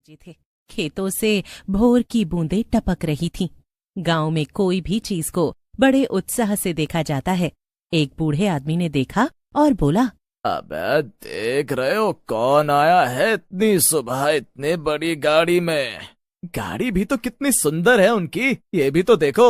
बजे थे। खेतों से भोर की बूंदें टपक रही थीं। गांव में कोई भी चीज को बड़े उत्साह से देखा जाता है। एक बूढ़े आदमी ने देखा और बोला, अबे देख रहे हो कौन आया है इतनी सुबह इतनी बड़ी गाड़ी में। गाड़ी भी तो कितनी सुंदर है उनकी, ये भी तो देखो।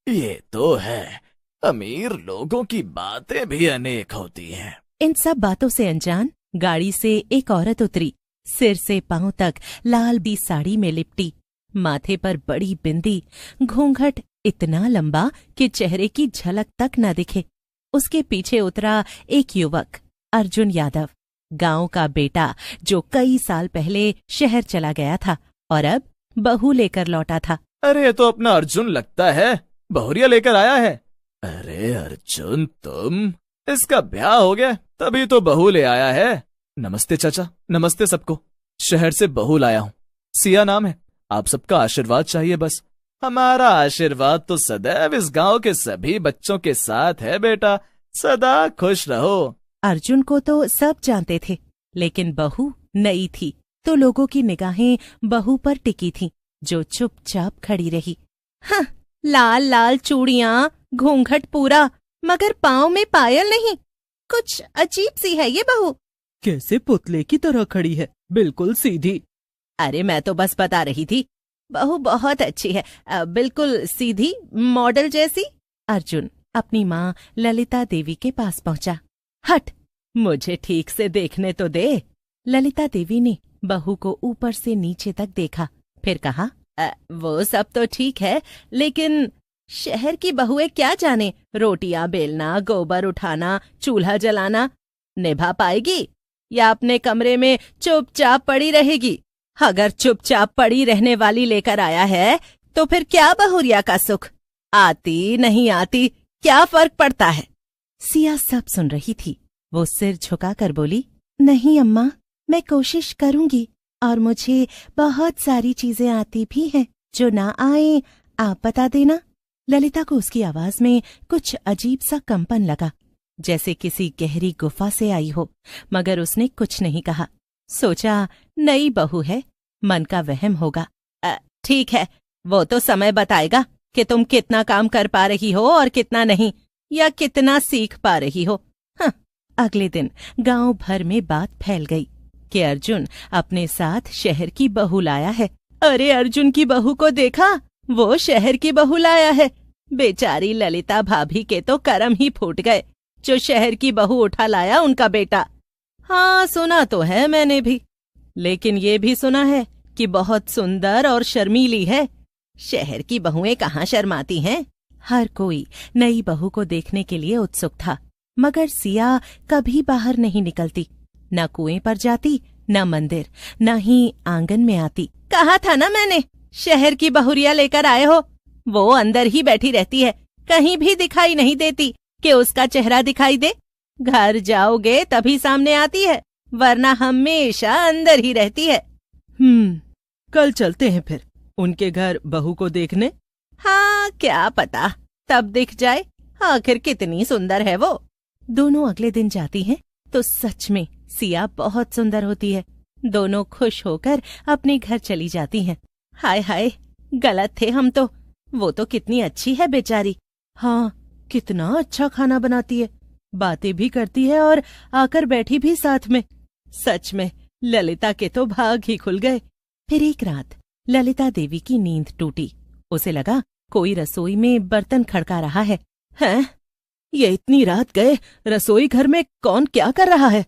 ये तो है, अमीर लोगों की बातें भी अनेक होती हैं। इन सब बातों से अनजान गाड़ी से एक औरत उतरी। सिर से पांव तक लाल बी साड़ी में लिपटी, माथे पर बड़ी बिंदी, घूंघट इतना लंबा कि चेहरे की झलक तक न दिखे। उसके पीछे उतरा एक युवक, अर्जुन यादव, गांव का बेटा, जो कई साल पहले शहर चला गया था और अब बहू लेकर लौटा था। अरे ये तो अपना अर्जुन लगता है, बहुरिया लेकर आया है। अरे अर्जुन तुम, इसका ब्याह हो गया तभी तो बहू ले आया है। नमस्ते चाचा, नमस्ते सबको। शहर से बहू लाया हूँ, सिया नाम है। आप सबका आशीर्वाद चाहिए बस। हमारा आशीर्वाद तो सदैव इस गांव के सभी बच्चों के साथ है बेटा, सदा खुश रहो। अर्जुन को तो सब जानते थे, लेकिन बहू नई थी तो लोगों की निगाहें बहू पर टिकी थीं, जो चुपचाप खड़ी रही। हाँ, लाल लाल चूड़ियां, घूंघट पूरा, मगर पाँव में पायल नहीं। कुछ अजीब सी है ये बहू। कैसे पुतले की तरह खड़ी है, बिल्कुल सीधी। अरे मैं तो बस बता रही थी, बहू बहुत अच्छी है, बिल्कुल सीधी, मॉडल जैसी। अर्जुन अपनी माँ ललिता देवी के पास पहुंचा। हट, मुझे ठीक से देखने तो दे। ललिता देवी ने बहू को ऊपर से नीचे तक देखा, फिर कहा, वो सब तो ठीक है, लेकिन शहर की बहुएं क्या जाने रोटियां बेलना, गोबर उठाना, चूल्हा जलाना। निभा पाएगी या अपने कमरे में चुपचाप पड़ी रहेगी? अगर चुपचाप पड़ी रहने वाली लेकर आया है तो फिर क्या बहुरिया का सुख? आती नहीं आती क्या फर्क पड़ता है? सिया सब सुन रही थी। वो सिर झुकाकर बोली, नहीं अम्मा, मैं कोशिश करूंगी, और मुझे बहुत सारी चीजें आती भी हैं। जो ना आए आप बता देना। ललिता को उसकी आवाज में कुछ अजीब सा कंपन लगा, जैसे किसी गहरी गुफा से आई हो, मगर उसने कुछ नहीं कहा। सोचा नई बहू है, मन का वहम होगा। ठीक है, वो तो समय बताएगा कि तुम कितना काम कर पा रही हो और कितना नहीं, या कितना सीख पा रही हो। हाँ, अगले दिन गांव भर में बात फैल गई कि अर्जुन अपने साथ शहर की बहू लाया है। अरे अर्जुन की बहू को देखा, वो शहर की बहू लाया है। बेचारी ललिता भाभी के तो करम ही फूट गए, जो शहर की बहू उठा लाया उनका बेटा। हाँ, सुना तो है मैंने भी, लेकिन ये भी सुना है कि बहुत सुंदर और शर्मीली है। शहर की बहुएं कहाँ शर्माती हैं? हर कोई नई बहू को देखने के लिए उत्सुक था, मगर सिया कभी बाहर नहीं निकलती, न कुएं पर जाती, न मंदिर, न ही आंगन में आती। कहा था ना मैंने, शहर की बहुरिया लेकर आए हो। वो अंदर ही बैठी रहती है, कहीं भी दिखाई नहीं देती कि उसका चेहरा दिखाई दे। घर जाओगे तभी सामने आती है, वरना हमेशा अंदर ही रहती है। कल चलते हैं फिर उनके घर बहू को देखने। हाँ, क्या पता तब दिख जाए, आखिर कितनी सुंदर है वो। दोनों अगले दिन जाती हैं तो सच में सिया बहुत सुंदर होती है। दोनों खुश होकर अपने घर चली जाती हैं। हाय हाय, गलत थे हम तो, वो तो कितनी अच्छी है बेचारी। हाँ, कितना अच्छा खाना बनाती है, बातें भी करती है और आकर बैठी भी साथ में। सच में ललिता के तो भाग ही खुल गए। फिर एक रात ललिता देवी की नींद टूटी। उसे लगा कोई रसोई में बर्तन खड़का रहा है। हैं? ये इतनी रात गए, रसोई घर में कौन क्या कर रहा है?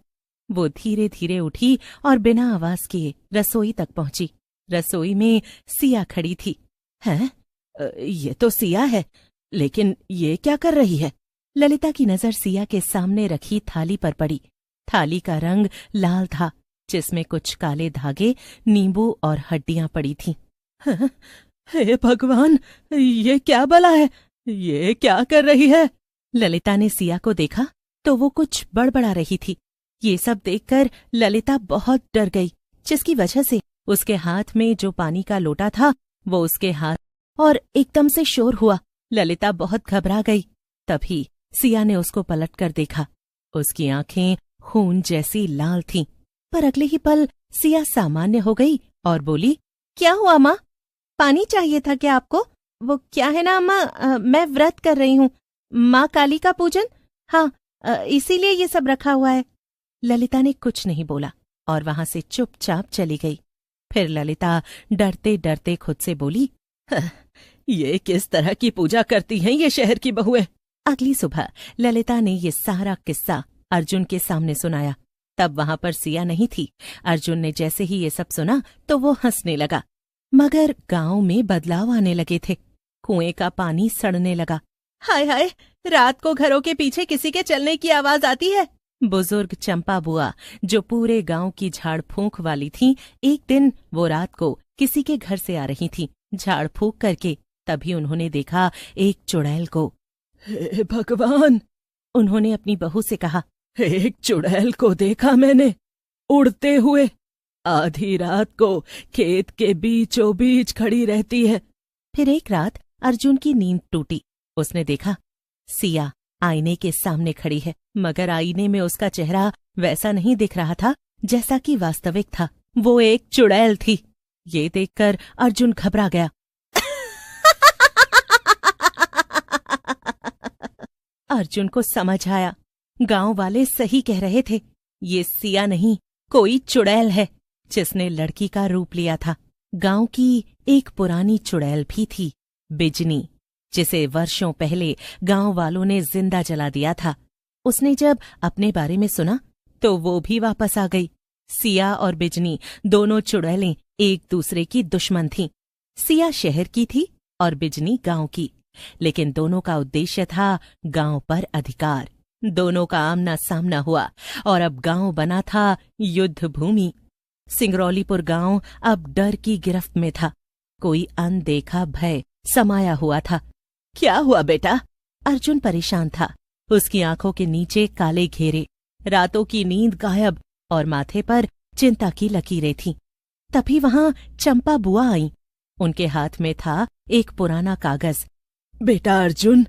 वो धीरे धीरे उठी और बिना आवाज किए रसोई तक पहुंची। रसोई में सिया खड़ी थी। हैं? ये तो सिया है, लेकिन ये क्या कर रही है? ललिता की नजर सिया के सामने रखी थाली पर पड़ी। थाली का रंग लाल था, जिसमें कुछ काले धागे, नींबू और हड्डियां पड़ी थीं। हे भगवान, ये क्या भला है? ये क्या कर रही है? ललिता ने सिया को देखा तो वो कुछ बड़बड़ा रही थी। ये सब देखकर ललिता बहुत डर गई, जिसकी वजह से उसके हाथ में जो पानी का लोटा था वो उसके हाथ, और एकदम से शोर हुआ। ललिता बहुत घबरा गई। तभी सिया ने उसको पलटकर देखा। उसकी आंखें खून जैसी लाल थीं, पर अगले ही पल सिया सामान्य हो गई और बोली, क्या हुआ माँ? पानी चाहिए था क्या आपको? वो क्या है ना अम्मा, मैं व्रत कर रही हूँ, माँ काली का पूजन। हाँ, इसीलिए ये सब रखा हुआ है। ललिता ने कुछ नहीं बोला और वहां से चुपचाप चली गई। फिर ललिता डरते डरते खुद से बोली, ये किस तरह की पूजा करती हैं ये शहर की बहुएं। अगली सुबह ललिता ने ये सारा किस्सा अर्जुन के सामने सुनाया। तब वहां पर सिया नहीं थी। अर्जुन ने जैसे ही ये सब सुना तो वो हंसने लगा। मगर गांव में बदलाव आने लगे थे। कुएं का पानी सड़ने लगा। हाय हाय, रात को घरों के पीछे किसी के चलने की आवाज आती है। बुजुर्ग चंपा बुआ, जो पूरे गांव की झाड़ फूंक वाली थी, एक दिन वो रात को किसी के घर से आ रही थी झाड़ फूंक करके। तभी उन्होंने देखा एक चुड़ैल को। हे भगवान, उन्होंने अपनी बहू से कहा, एक चुड़ैल को देखा मैंने, उड़ते हुए। आधी रात को खेत के बीचों बीच खड़ी रहती है। फिर एक रात अर्जुन की नींद टूटी। उसने देखा सिया आईने के सामने खड़ी है, मगर आईने में उसका चेहरा वैसा नहीं दिख रहा था जैसा कि वास्तविक था। वो एक चुड़ैल थी। ये देखकर अर्जुन घबरा गया। अर्जुन को समझ आया, गांव वाले सही कह रहे थे। ये सिया नहीं, कोई चुड़ैल है जिसने लड़की का रूप लिया था। गांव की एक पुरानी चुड़ैल भी थी, बिजनी, जिसे वर्षों पहले गांव वालों ने जिंदा जला दिया था। उसने जब अपने बारे में सुना तो वो भी वापस आ गई। सिया और बिजनी दोनों चुड़ैलें एक दूसरे की दुश्मन थीं। सिया शहर की थी और बिजनी गांव की, लेकिन दोनों का उद्देश्य था गांव पर अधिकार। दोनों का आमना सामना हुआ और अब गांव बना था युद्ध भूमि। सिंगरौलीपुर गांव अब डर की गिरफ्त में था। कोई अनदेखा भय समाया हुआ था। क्या हुआ बेटा? अर्जुन परेशान था। उसकी आंखों के नीचे काले घेरे, रातों की नींद गायब और माथे पर चिंता की लकीरें थीं। तभी वहां चंपा बुआ आई। उनके हाथ में था एक पुराना कागज। बेटा अर्जुन,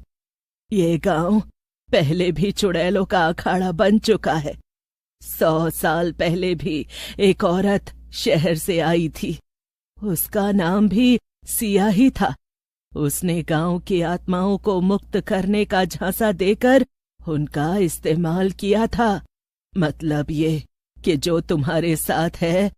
ये गांव पहले भी चुड़ैलों का अखाड़ा बन चुका है। 100 साल पहले भी एक औरत शहर से आई थी। उसका नाम भी सिया ही था। उसने गांव की आत्माओं को मुक्त करने का झांसा देकर उनका इस्तेमाल किया था। मतलब ये कि जो तुम्हारे साथ है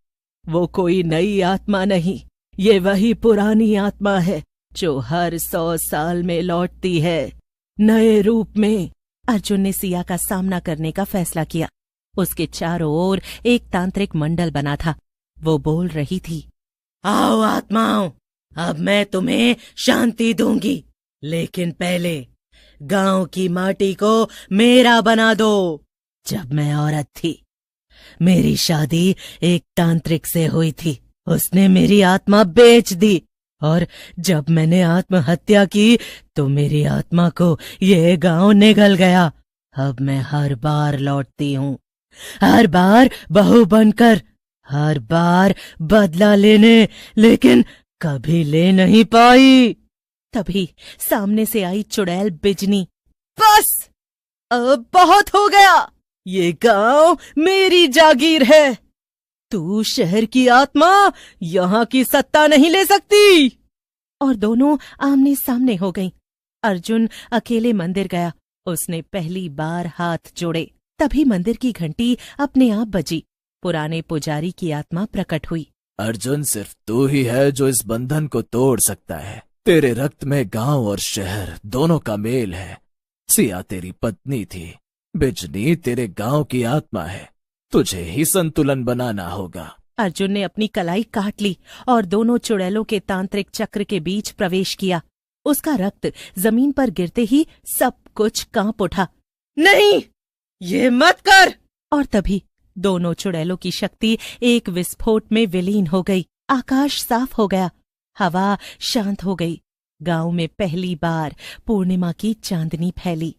वो कोई नई आत्मा नहीं, ये वही पुरानी आत्मा है जो हर 100 साल में लौटती है, नए रूप में। अर्जुन ने सिया का सामना करने का फैसला किया। उसके चारों ओर एक तांत्रिक मंडल बना था। वो बोल रही थी, आओ आत्माओं, अब मैं तुम्हें शांति दूंगी, लेकिन पहले गांव की माटी को मेरा बना दो। जब मैं औरत थी, मेरी शादी एक तांत्रिक से हुई थी। उसने मेरी आत्मा बेच दी और जब मैंने आत्महत्या की तो मेरी आत्मा को ये गांव निगल गया। अब मैं हर बार लौटती हूँ, हर बार बहू बनकर, हर बार बदला लेने, लेकिन कभी ले नहीं पाई। तभी सामने से आई चुड़ैल बिजनी। बस, अब बहुत हो गया। ये गांव मेरी जागीर है। तू शहर की आत्मा यहाँ की सत्ता नहीं ले सकती। और दोनों आमने सामने हो गईं। अर्जुन अकेले मंदिर गया। उसने पहली बार हाथ जोड़े। तभी मंदिर की घंटी अपने आप बजी। पुराने पुजारी की आत्मा प्रकट हुई। अर्जुन, सिर्फ तू ही है जो इस बंधन को तोड़ सकता है। तेरे रक्त में गांव और शहर दोनों का मेल है। सिया तेरी पत्नी थी, बिजनी तेरे गांव की आत्मा है। तुझे ही संतुलन बनाना होगा। अर्जुन ने अपनी कलाई काट ली और दोनों चुड़ैलों के तांत्रिक चक्र के बीच प्रवेश किया। उसका रक्त जमीन पर गिरते ही सब कुछ कांप उठा। नहीं, ये मत कर। और तभी दोनों चुड़ैलों की शक्ति एक विस्फोट में विलीन हो गई। आकाश साफ हो गया, हवा शांत हो गई। गांव में पहली बार पूर्णिमा की चांदनी फैली।